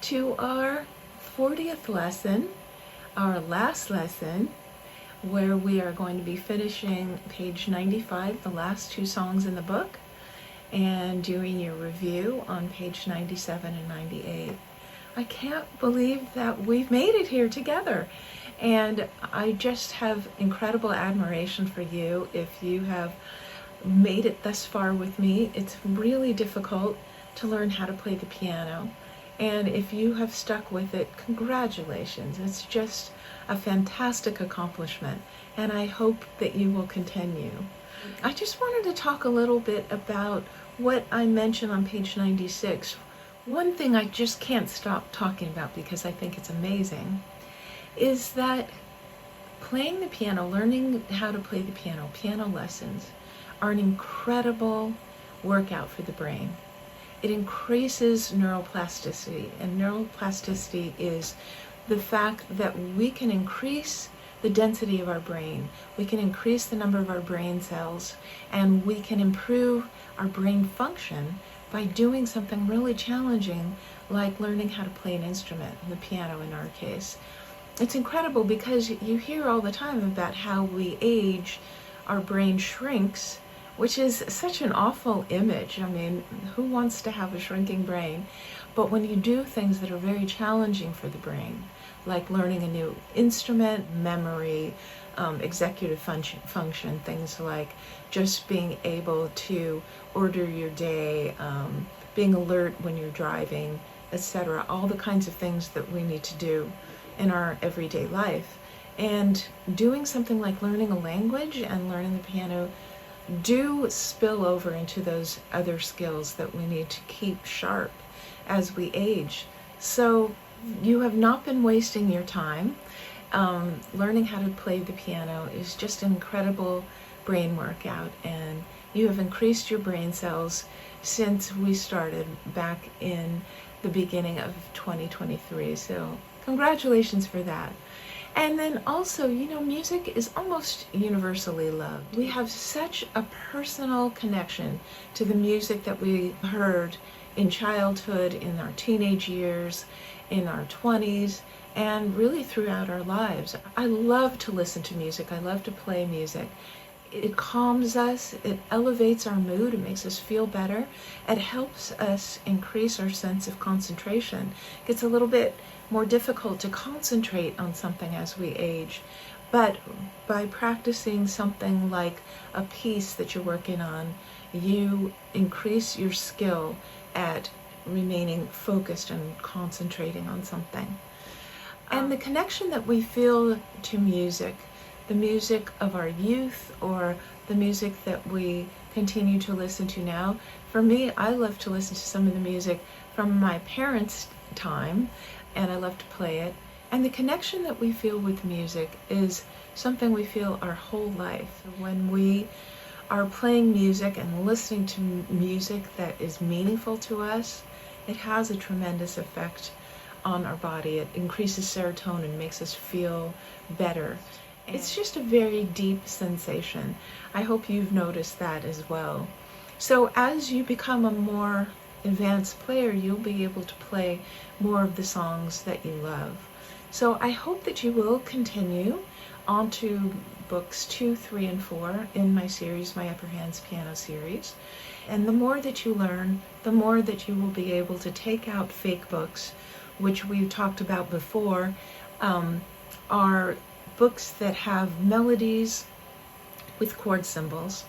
to our 40th lesson, our last lesson, where we are going to be finishing page 95, the last two songs in the book, and doing your review on page 97 and 98. I can't believe that we've made it here together, and I just have incredible admiration for you if you have made it thus far with me. It's really difficult to learn how to play the piano, and if you have stuck with it, congratulations. It's just a fantastic accomplishment, and I hope that you will continue. I just wanted to talk a little bit about what I mentioned on page 96. One thing I just can't stop talking about because I think it's amazing is that playing the piano, learning how to play the piano lessons are an incredible workout for the brain. It increases neuroplasticity, and neuroplasticity is the fact that we can increase the density of our brain, we can increase the number of our brain cells, and we can improve our brain function by doing something really challenging like learning how to play an instrument, the piano in our case. It's incredible because you hear all the time about how we age, our brain shrinks, which is such an awful image. I mean, who wants to have a shrinking brain? But when you do things that are very challenging for the brain, like learning a new instrument, memory, executive function, things like just being able to order your day, being alert when you're driving, etc., all the kinds of things that we need to do in our everyday life. And doing something like learning a language and learning the piano do spill over into those other skills that we need to keep sharp as we age. So you have not been wasting your time. Learning how to play the piano is just an incredible brain workout, and you have increased your brain cells since we started back in the beginning of 2023. So congratulations for that. And then also, music is almost universally loved. We have such a personal connection to the music that we heard in childhood, in our teenage years, in our 20s, and really throughout our lives. I love to listen to music. I love to play music. It calms us, it elevates our mood, it makes us feel better. It helps us increase our sense of concentration. It gets a little bit more difficult to concentrate on something as we age. But by practicing something like a piece that you're working on, you increase your skill at remaining focused and concentrating on something. And the connection that we feel to music, the music of our youth or the music that we continue to listen to now. For me, I love to listen to some of the music from my parents' time, and I love to play it. And the connection that we feel with music is something we feel our whole life. When we are playing music and listening to music that is meaningful to us, it has a tremendous effect on our body. It increases serotonin, makes us feel better. It's just a very deep sensation. I hope you've noticed that as well. So as you become a more advanced player, you'll be able to play more of the songs that you love. So I hope that you will continue on to books 2, 3, and 4 in my series, my Upper Hands Piano series. And the more that you learn, the more that you will be able to take out fake books, which we've talked about before, are books that have melodies with chord symbols.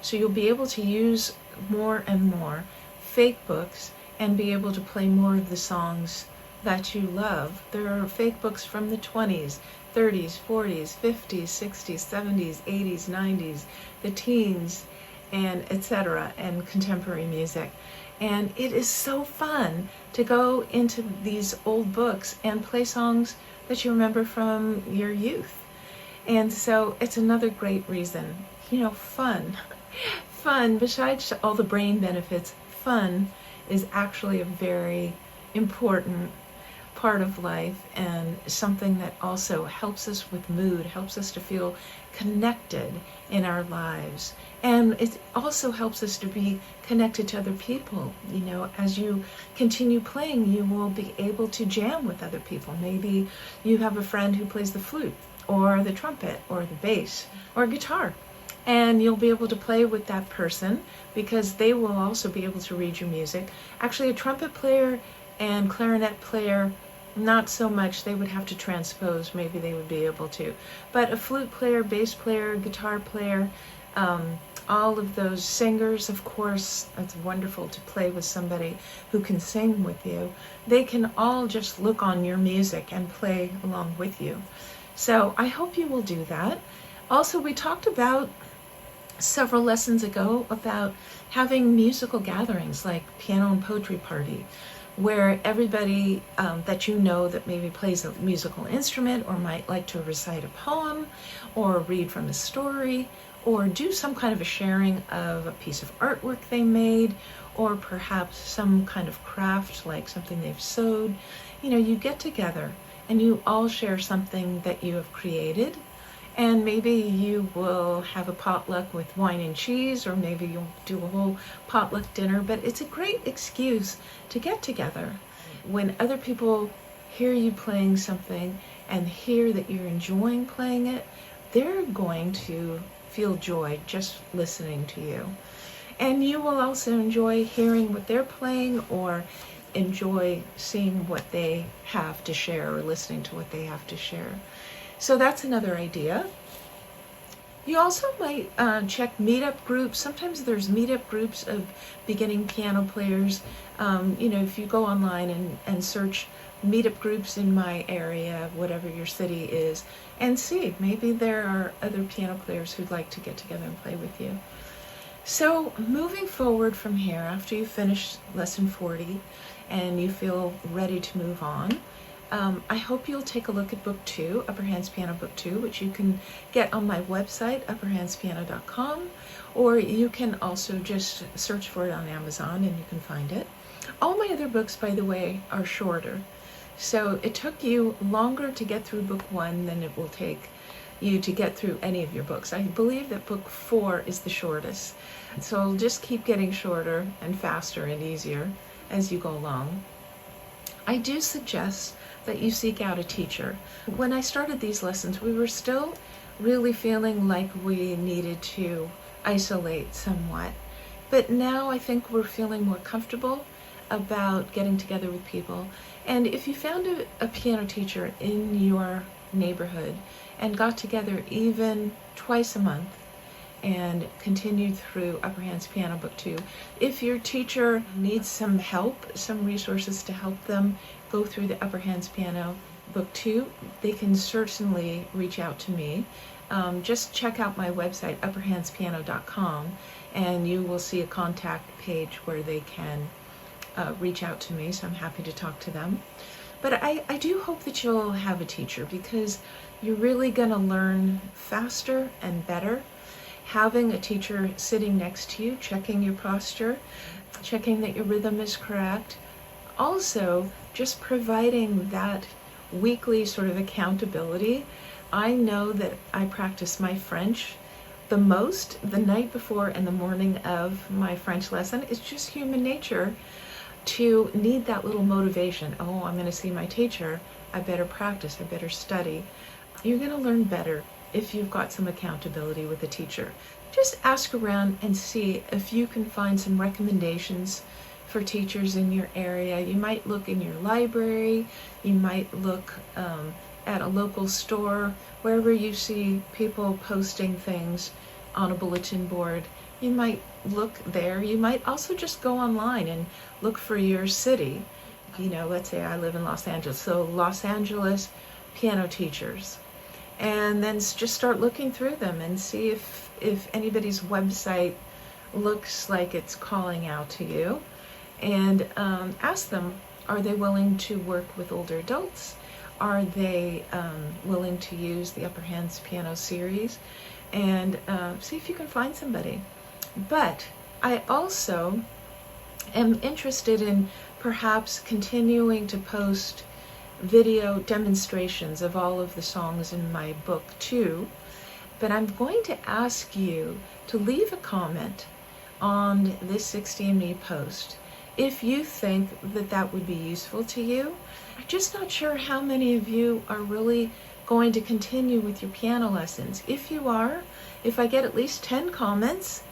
So you'll be able to use more and more fake books and be able to play more of the songs that you love. There are fake books from the 20s, 30s, 40s, 50s, 60s, 70s, 80s, 90s, the teens, and etc., and contemporary music. And it is so fun to go into these old books and play songs that you remember from your youth. And so it's another great reason. Fun. Fun, besides all the brain benefits, fun is actually a very important part of life and something that also helps us with mood, helps us to feel connected in our lives. And it also helps us to be connected to other people. You know, as you continue playing, you will be able to jam with other people. Maybe you have a friend who plays the flute or the trumpet or the bass or guitar, and you'll be able to play with that person because they will also be able to read your music. Actually, a trumpet player and clarinet player, not so much. They would have to transpose. Maybe they would be able to. But a flute player, bass player, guitar player, all of those singers, of course, it's wonderful to play with somebody who can sing with you. They can all just look on your music and play along with you. So I hope you will do that. Also, we talked about several lessons ago about having musical gatherings like piano and poetry party, where everybody that you know that maybe plays a musical instrument or might like to recite a poem or read from a story or do some kind of a sharing of a piece of artwork they made, or perhaps some kind of craft like something they've sewed. You know, you get together and you all share something that you have created. And maybe you will have a potluck with wine and cheese, or maybe you'll do a whole potluck dinner, but it's a great excuse to get together. When other people hear you playing something and hear that you're enjoying playing it, they're going to feel joy just listening to you. And you will also enjoy hearing what they're playing or enjoy seeing what they have to share or listening to what they have to share. So that's another idea. You also might check meetup groups. Sometimes there's meetup groups of beginning piano players. You know, if you go online and search meetup groups in my area, whatever your city is, and see, maybe there are other piano players who'd like to get together and play with you. So moving forward from here, after you finish lesson 40 and you feel ready to move on, I hope you'll take a look at Book 2, Upper Hands Piano Book 2, which you can get on my website, upperhandspiano.com, or you can also just search for it on Amazon and you can find it. All my other books, by the way, are shorter. So it took you longer to get through Book 1 than it will take you to get through any of your books. I believe that Book 4 is the shortest. So it'll just keep getting shorter and faster and easier as you go along. I do suggest that you seek out a teacher. When I started these lessons, we were still really feeling like we needed to isolate somewhat. But now I think we're feeling more comfortable about getting together with people. And if you found a piano teacher in your neighborhood and got together even twice a month and continued through Upper Hands Piano Book 2, if your teacher needs some help, some resources to help them go through the Upper Hands Piano Book 2, they can certainly reach out to me. Just check out my website, upperhandspiano.com, and you will see a contact page where they can reach out to me, so I'm happy to talk to them. But I do hope that you'll have a teacher, because you're really going to learn faster and better having a teacher sitting next to you, checking your posture, checking that your rhythm is correct. Also, just providing that weekly sort of accountability. I know that I practice my French the most the night before and the morning of my French lesson. It's just human nature to need that little motivation. Oh, I'm going to see my teacher. I better practice. I better study. You're going to learn better if you've got some accountability with a teacher. Just ask around and see if you can find some recommendations for teachers in your area. You might look in your library. You might look at a local store, wherever you see people posting things on a bulletin board. You might look there. You might also just go online and look for your city. You know, let's say I live in Los Angeles, so Los Angeles piano teachers. And then just start looking through them and see if anybody's website looks like it's calling out to you. And ask them, are they willing to work with older adults? Are they willing to use the Upper Hands Piano series? And see if you can find somebody. But I also am interested in perhaps continuing to post video demonstrations of all of the songs in my book too. but I'm going to ask you to leave a comment on this 60andMe post if you think that that would be useful to you. I'm just not sure how many of you are really going to continue with your piano lessons. If you are, if I get at least 10 comments,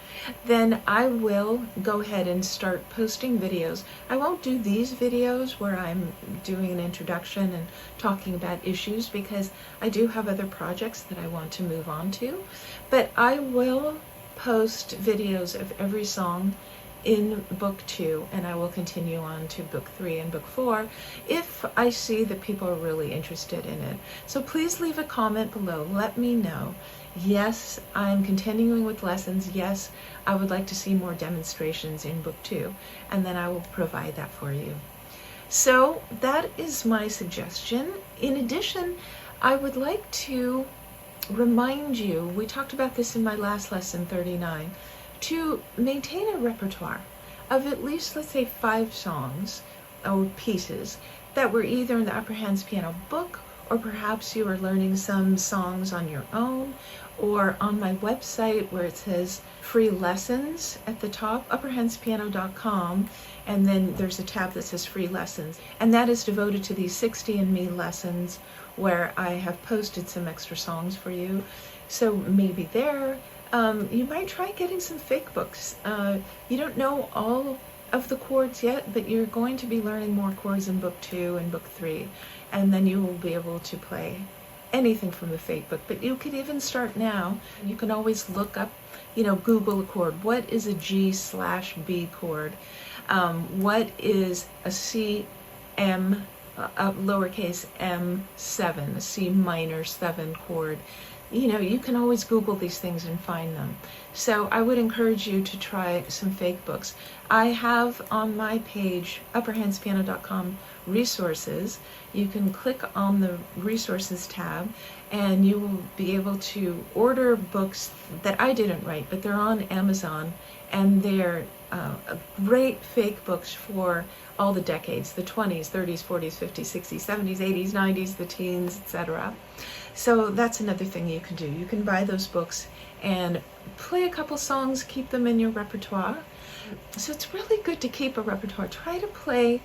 then I will go ahead and start posting videos. I won't do these videos where I'm doing an introduction and talking about issues, because I do have other projects that I want to move on to, but I will post videos of every song in book 2, and I will continue on to book 3 and book 4 if I see that people are really interested in it. So please leave a comment below. Let me know. Yes, I'm continuing with lessons. Yes, I would like to see more demonstrations in book 2, and then I will provide that for you. So that is my suggestion. In addition, I would like to remind you, we talked about this in my last lesson 39, to maintain a repertoire of at least, let's say, 5 songs or pieces that were either in the Upper Hands Piano book, or perhaps you are learning some songs on your own, or on my website where it says free lessons at the top, upperhandspiano.com, and then there's a tab that says free lessons, and that is devoted to these 60andMe lessons where I have posted some extra songs for you. So maybe there, you might try getting some fake books. You don't know all of the chords yet, but you're going to be learning more chords in book 2 and book 3, and then you will be able to play anything from the fake book. But you could even start now. You can always look up, Google a chord. What is a G/B chord? What is a C, M, lowercase m7, a C minor 7 chord? You can always Google these things and find them. So I would encourage you to try some fake books. I have on my page, upperhandspiano.com, resources. You can click on the resources tab and you will be able to order books that I didn't write, but they're on Amazon, and they're great fake books for all the decades, the 20s, 30s, 40s, 50s, 60s, 70s, 80s, 90s, the teens, etc. So that's another thing you can do. You can buy those books and play a couple songs, keep them in your repertoire. So it's really good to keep a repertoire. Try to play,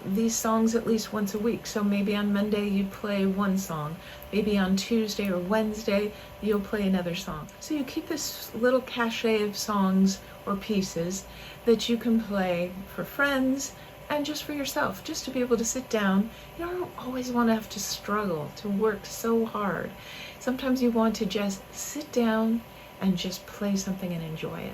these songs at least once a week. So maybe on Monday you play one song. Maybe on Tuesday or Wednesday you'll play another song. So you keep this little cachet of songs or pieces that you can play for friends and just for yourself, just to be able to sit down. You don't always want to have to struggle to work so hard. Sometimes you want to just sit down and just play something and enjoy it.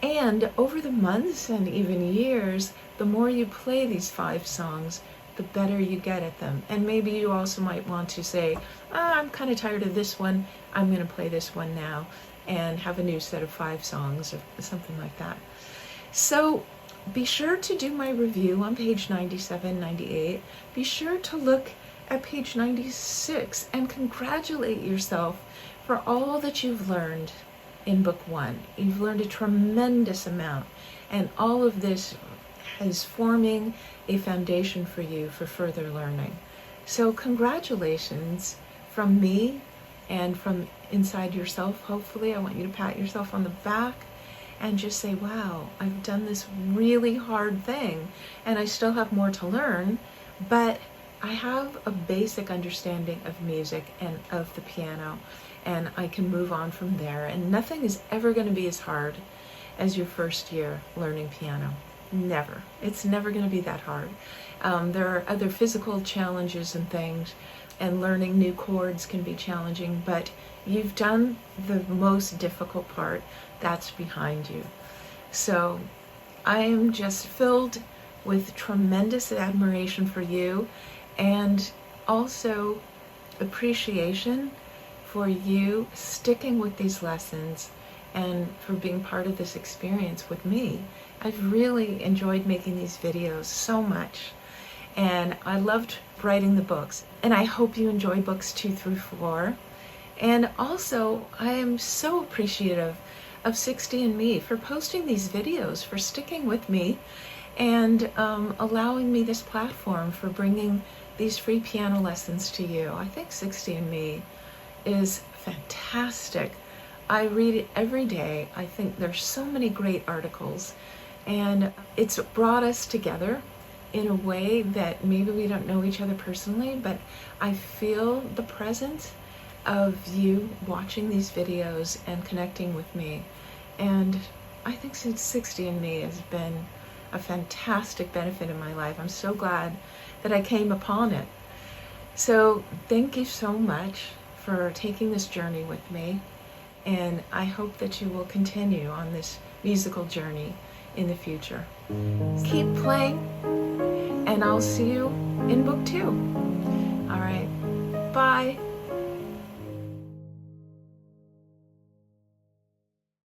And over the months and even years, the more you play these 5 songs, the better you get at them. And maybe you also might want to say, I'm kind of tired of this one, I'm going to play this one now, and have a new set of 5 songs or something like that. So be sure to do my review on page 97, 98. Be sure to look at page 96 and congratulate yourself for all that you've learned in book 1. You've learned a tremendous amount, and all of this is forming a foundation for you for further learning. So congratulations from me and from inside yourself. Hopefully, I want you to pat yourself on the back and just say, wow, I've done this really hard thing, and I still have more to learn, but I have a basic understanding of music and of the piano, and I can move on from there. And nothing is ever going to be as hard as your first year learning piano. Never. It's never going to be that hard. There are other physical challenges and things, and learning new chords can be challenging, but you've done the most difficult part. That's behind you. So I am just filled with tremendous admiration for you, and also appreciation for you sticking with these lessons and for being part of this experience with me. I've really enjoyed making these videos so much, and I loved writing the books, and I hope you enjoy books 2 through 4. And also, I am so appreciative of 60andMe for posting these videos, for sticking with me, and allowing me this platform for bringing these free piano lessons to you. I think 60andMe is fantastic. I read it every day. I think there's so many great articles, and it's brought us together in a way that maybe we don't know each other personally, but I feel the presence of you watching these videos and connecting with me. And I think since 60 and Me has been a fantastic benefit in my life. I'm so glad that I came upon it. So thank you so much for taking this journey with me, and I hope that you will continue on this musical journey in the future. Keep playing, and I'll see you in book 2. All right, bye.